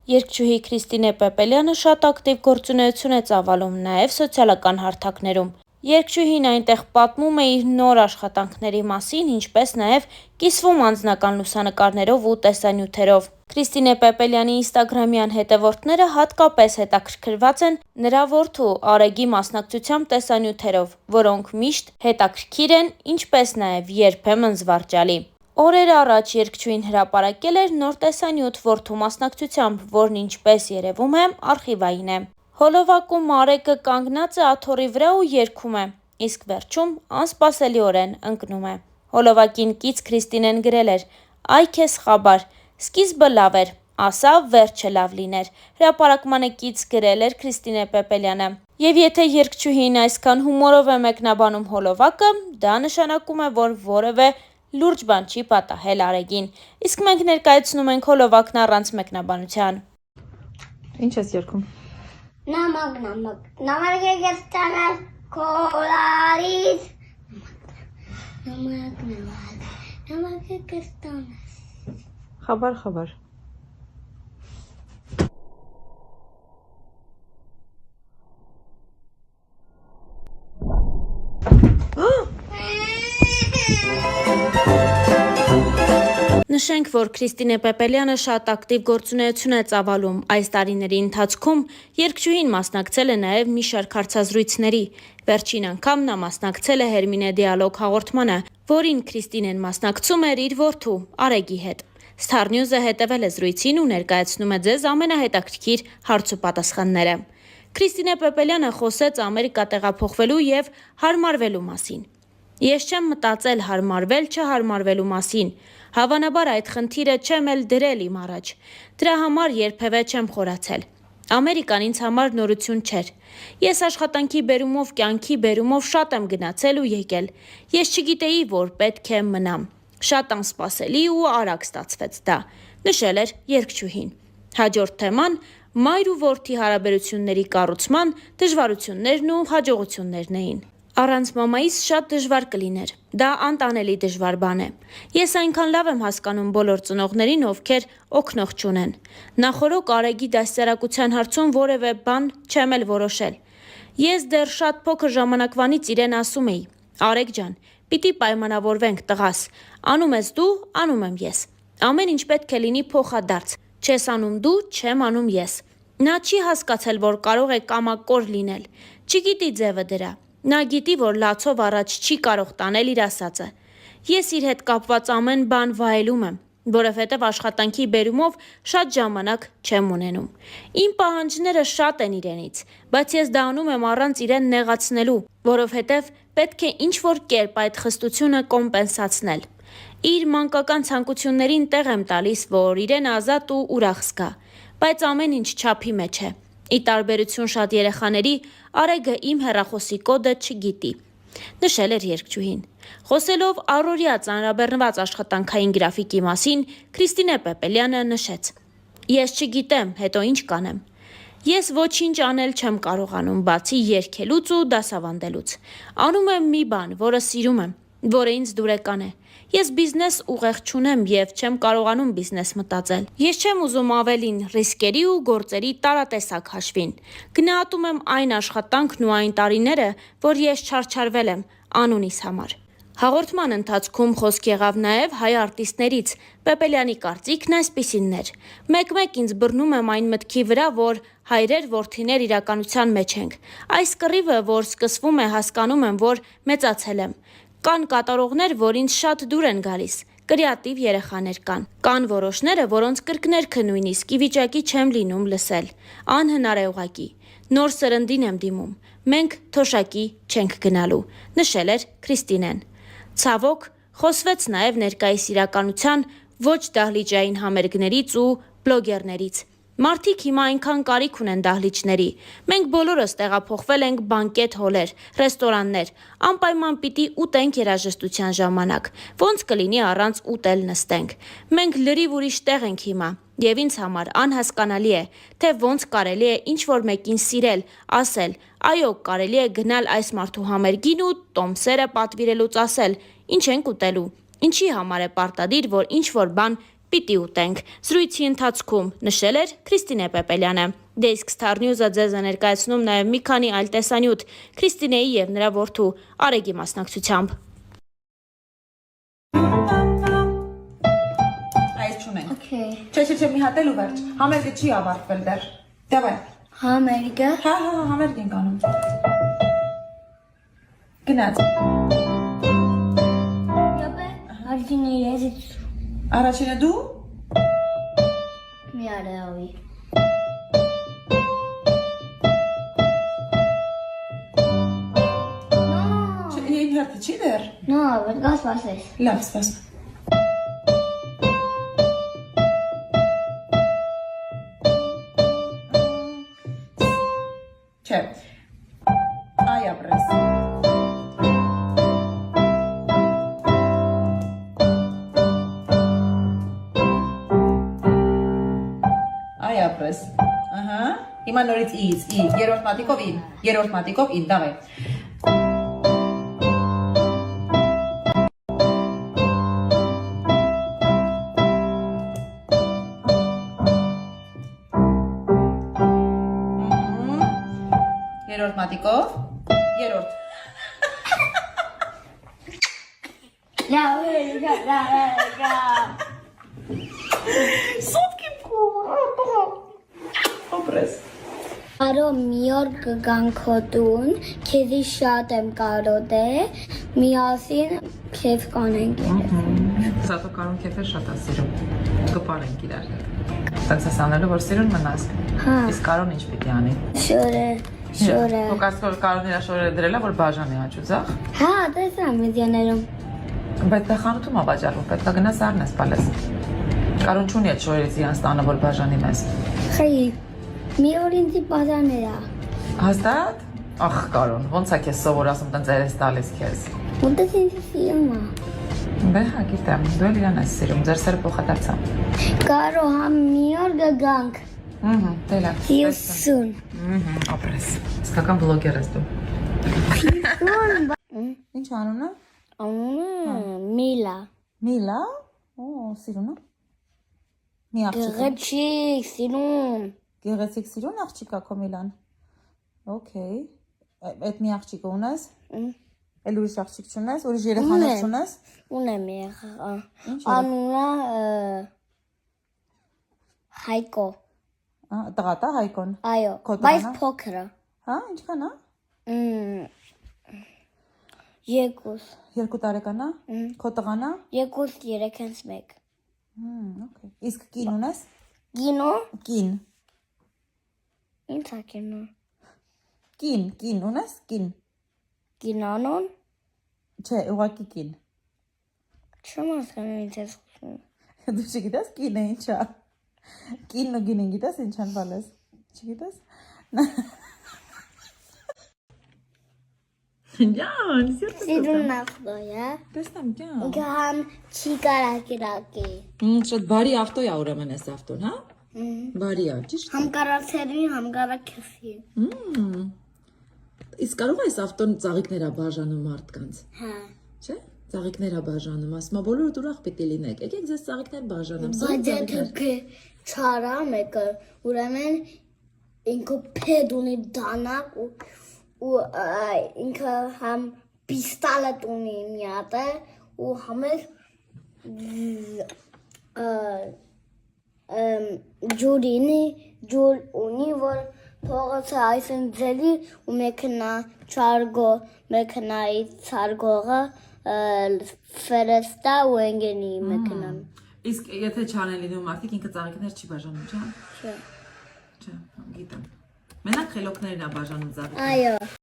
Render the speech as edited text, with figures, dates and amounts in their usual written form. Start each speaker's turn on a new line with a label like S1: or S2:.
S1: Երգչուհի Քրիստինե Պեպելյանը շատ ակտիվ գործունեություն է ծավալում նաև սոցիալական հարթակներում։ Երգչուհին այնտեղ պատմում է իր նոր աշխատանքների մասին, ինչպես նաև կիսվում անձնական լուսանկարներով ու տեսանյութերով։ Քրիստինե Պեպելյանի ինստագրամյան հետևորդները հատկապես հետաքրքրված են նրա որդու Արեգի մասնակցությամբ տեսանյութերով, որոնք միշտ հետաքրքիր են, ինչպես նաև երբեմն զվարճալի։ Օրեր առաջ երգչուհին հրապարակել էր նոր տեսանյութ որդու մասնակցությամբ, որն ինչպես երևում է, արխիվային է։ Հոլովակում Արեգը կանգնած է աթոռի վրա ու երգում է, իսկ վերջում անսպասելիորեն ընկնում է։ Հոլովակին կից Քրիստինեն գրել էր. «Այ քեզ խաբար, սկիզբը լավ էր, ասա վերջը լավ լիներ»։ Հրապարակմանը կից գրել էր Քրիստինե Պեպելյանը։ Եվ եթե երգչուհին այսքան հումորով է մեկնաբանում հոլովակը, դա նշանակում է, որ որևէ լուրջ բան չի պատահել Արեգին։ Իսկ մենք ներկայացնում ենք հոլովակն առանց մեկնաբանության։
S2: Ինչ ես երգում։
S3: Նամակ գերտանալ կոլարից։ Նամակ գերտանալ։
S2: Խաբար։
S1: Նշենք, որ Քրիստինե Պեպելյանը շատ ակտիվ գործունեություն է ծավալում։ Այս տարիների ընթացքում երգչուհին մասնակցել է նաև մի շարք հարցազրույցների։ Վերջին անգամ նա մասնակցել է Հերմինե դիալոգ հաղորդմանը, որին Քրիստինեն մասնակցում էր իր որդու Արեգի հետ։ Star News-ը հետևել է զրույցին ու ներկայացնում է ձեզ ամենահետաքրքիր հարց ու պատասխանները։ Քրիստինե Պեպելյանը խոսեց Ամերիկա տեղափոխվելու եւ հարմարվելու մասին։ Ես չեմ մտածել հարմարվել չհարմարվելու մասին։ Հավանաբար այդ խնդիրը չեմ էլ դրել իմ առաջ։ Դրա համար երբևէ չեմ խորացել։ Ամերիկան ինձ համար նորություն չէր։ Ես աշխատանքի բերումով, կյանքի բերումով շատ եմ գնացել ու եկել։ Ես չգիտեի, որ պետք է մնամ։ Շատ անսպասելի ու արագ ստացվեց դա, նշել էր երգչուհին։ Հաջորդ թեման մայր ու որդի հարաբերությունների կառուցման դժվարություններն ու հաջողություններն էին։ Առանց մամայիս շատ դժվար կլիներ։ Դա անտանելի դժվար բան է։ Ես այնքան լավ եմ հասկանում բոլոր ծնողներին, ովքեր օգնող չունեն։ Նախօրոք Արեգի դաստիարակության հարցում որևէ բան չեմ էլ որոշել։ Ես դեռ շատ փոքր ժամանակվանից իրեն ասում էի. «Արեգ ջան, պիտի պայմանավորվենք, տղաս։ Անում ես դու, անում եմ ես։ Ամեն ինչ պետք է լինի փոխադարձ։ Չես անում դու, չեմ անում ես»։ Նա չի հասկացել, որ կարող է կամակոր լինել։ Չգիտի ձևը դրա։ Նա գիտի, որ լացով առաջ չի կարող տանել իր ասածը։ Ես իր հետ կապված ամեն բան վայելում եմ, որովհետև աշխատանքի բերումով շատ ժամանակ չեմ ունենում։ Իմ պահանջները շատ են իրենից, բայց ես դա անում եմ առանց իրեն նեղացնելու, որովհետև պետք է ինչ-որ կերպ այդ խստությունը կոմպենսացնել։ Իր մանկական ցանկություններին տեղ եմ տալիս, որ իրեն ազատ ու ուրախ զգա, բայց ամեն ինչ չափի մեջ է։ Ի տարբերություն շատ երեխաների, Արեգը իմ հեռախոսի կոդը չգիտի, նշել էր երգչուհին։ Խոսելով առօրյա ծանրաբեռնված աշխատանքային գրաֆիկի մասին, Քրիստինե Պեպելյանը նշեց. «Ես չգիտեմ, հետո ինչ կանեմ։ Ես ոչինչ անել չեմ կարողանում, բացի երգելուց ու դասավանդելուց։ Անում եմ մի բան, որը սիրում եմ, որը ինձ դուրեկան է։ Ես բիզնես ուղեղ չունեմ եւ չեմ կարողանում բիզնես մտածել։ Ես չեմ ուզում ավելին ռիսկերի ու գործերի տարատեսակ հաշվին։ Գնահատում եմ այն աշխատանքն ու այն տարիները, որ ես չարչարվել եմ անունիս համար»։ Հաղորդման ընթացքում խոսք եղավ նաև հայ արտիստներից։ Պեպելյանի կարծիքն այսպիսինն էր. «Մեկ-մեկ ինձ բռնում եմ այն մտքի վրա, որ հայրեր-որդիներ իրականության մեջ ենք։ Այս կռիվը, որ սկսվում է, հասկանում եմ, որ մեծացել եմ։ Կան կատարողներ, որ ինձ շատ դուր են գալիս, կրեատիվ երեխաներ կան որոշները, որոնց կրկներքը նույնիսկ ի վիճակի չեմ լինում լսել։ Անհնար է ուղղակի։ Նոր սերնդին եմ դիմում։ Մենք թոշակի չենք գնալու», նշել էր Քրիստինեն։ Ցավոք, խոսվեց նաև ներկայիս իրականության ոչ դահլիճային համերգներից ու բլոգերներից։ Մարդիկ հիմա այնքան կարիք ունեն դահլիճների։ Մենք բոլորս տեղափոխվել ենք բանկետ հոլեր, ռեստորաններ, անպայման պիտի ուտենք երաժշտության ժամանակ։ Ոնց կլինի առանց ուտել նստենք։ Մենք լրիվ ուրիշ տեղ ենք հիմա։ Եվ ինձ համար անհասկանալի է, թե ոնց կարելի է ինչ-որ մեկին սիրել, ասել. «Այո, կարելի է գնալ այս մարդու համերգին ու տոմսերը պատվիրելուց ասել. ինչ ենք ուտելու, ինչի համար է պարտադիր, որ ինչ-որ բան պիտի ուտենք։ Զրույցի ընթացքում նշել էր Քրիստինե Պեպելյանը։ Դե իսկ Star News-ը ձեզ է ներկայացնում նաև մի քանի այլ տեսանյութ Քրիստինեի եւ նրա որդու Արեգի մասնակցությամբ։
S3: Okay.
S4: Չէ, մի հատ էլ ու վերջ։ Համերգը չի ավարտվել դեռ։ Դավայ։
S3: Համերգը։
S4: Հա, համերգ ենք անում։ Գնաց։
S3: Յապե, արդյունը ես
S4: Առաջինը դու։
S3: մի արավի։
S4: Իմ հերթը չի դեռ։
S3: No, but gas passes.
S4: Լավ, սպաս։ Չէ։ Այ ապրես։ Այ ապրես։ Ահա։ Հիմա նորից ի, երրորդ մատիկով ին, դավայ։ Երրորդ մատիկով, երրորդ։ Սոտքի ապրես։
S3: Արո մի օր կգանք քո տուն, քեզի շատ եմ կարոտե, միասին քեզ կանենք երես։
S4: Սատո կարուն քեֆեր շատ է սիրում, կպարենք իրար հետ։ Տենց ես անելու, որ սիրուն մնաս։
S3: Հա։
S4: Իսկ կարուն ինչ պիտի անի։
S3: Շորը։
S4: Դու կարծես որ կարուն իրա շորերը դրել է, որ բաժանի աճուձախ։
S3: Հա, տեսամ մեդիաներում։
S4: Բայց դա խանութում է վաճառվում, պետք է գնաս առնես պալես։ Կարուն չունի այդ շորերից իրան ստանը, որ բաժանի մեզ։
S3: Խի, մի օր ինձի բազարներ է։
S4: Հաստատ։ Ախ, կարուն, ոնց է քեզ սովորացում տենց երես տալիս քեզ։
S3: Ոնտես ինձի սիրում է։
S4: Դե հա, գիտեմ, դու էլ իրան ես սիրում, ձեր սերը փոխադարձա։
S3: Կարո համ մի օր կգանք։
S4: Դե լավ։
S3: Սիրսուն։
S4: Ապրես։ Իսկական բլոգեր ես դու։ Ինչ անունը։
S3: Միլա։
S4: Միլա։ Օ, սիրուն է։ Մի աղջիկ։
S3: Գեղեցիկ, սիրուն։
S4: Գեղեցիկ սիրուն աղջիկ է քո Միլան։ Okay։ Այդ մի աղջիկը ունես։ Էլ ուրիշ աղջիկ չունես, ուրիշ երեխաներ չունես։
S3: Ունեմ եղա։
S4: Ինչ
S3: Անունը Հայկո։
S4: Տղա տա Հայկոն։
S3: Այո,
S4: Քո
S3: բայց
S4: տղան է։
S3: փոքր է։
S4: Հա, ինչքան է։
S3: Երկուս։
S4: 2 տարեկան է։ Քո տղան է։
S3: Երկուս 3-1։
S4: Okay։ Իսկ կին ունես։
S3: Գինո։
S4: Կին։
S3: Ինչ է կինո։
S4: Կին ունես, կին։
S3: Գինանոն։
S4: Չէ, ուղղակի կին։
S3: Չեմ հասկանում ինչ ես խոսում։
S4: Դու չգիտես կինը ինչ է։ Կինն ու գինին գիտես ինչ են բալես։ Չգիտես։ Ջան,
S3: Սիրուն ավտոյա։
S4: տեսնեմ ջան։
S3: Ինքը համ չի կարա կրակի։
S4: Շատ բարի ավտո է ուրեմն էս ավտոն, հա։ Բարի է, ճիշտ։
S3: Համ կարացերի, համ կարա քսի։
S4: Իսկ կարող է այս ավտոն ծաղիկներ է բաժանում մարդկանց։
S3: Հա։
S4: Չէ՞։ Ծաղիկներ է բաժանում, ասում է բոլորդ ուրախ պիտի լինեք։ Եկեք ձեզ ծաղիկներ բաժանեմ։
S3: Բայց եթե չարա մեկը, ուրեմն ինքը փեդ ունի դանակ ու ինքը համ պիստոլետ ունի մի հատ ու համ ջուր ունի, որ փողոցը այսին ձելի ու մեքենայի ցարգողը ֆերեստա ու ընգենի մեքենան։
S4: Իսկ եթե չանեն լինում մարդիկ ինքը ծաղիկներ չի բաժանում, չէ՞։
S3: Չէ։
S4: Չէ, գիտեմ։ Մենակ խելոքներն է բաժանում ծաղիկները։
S3: Այո։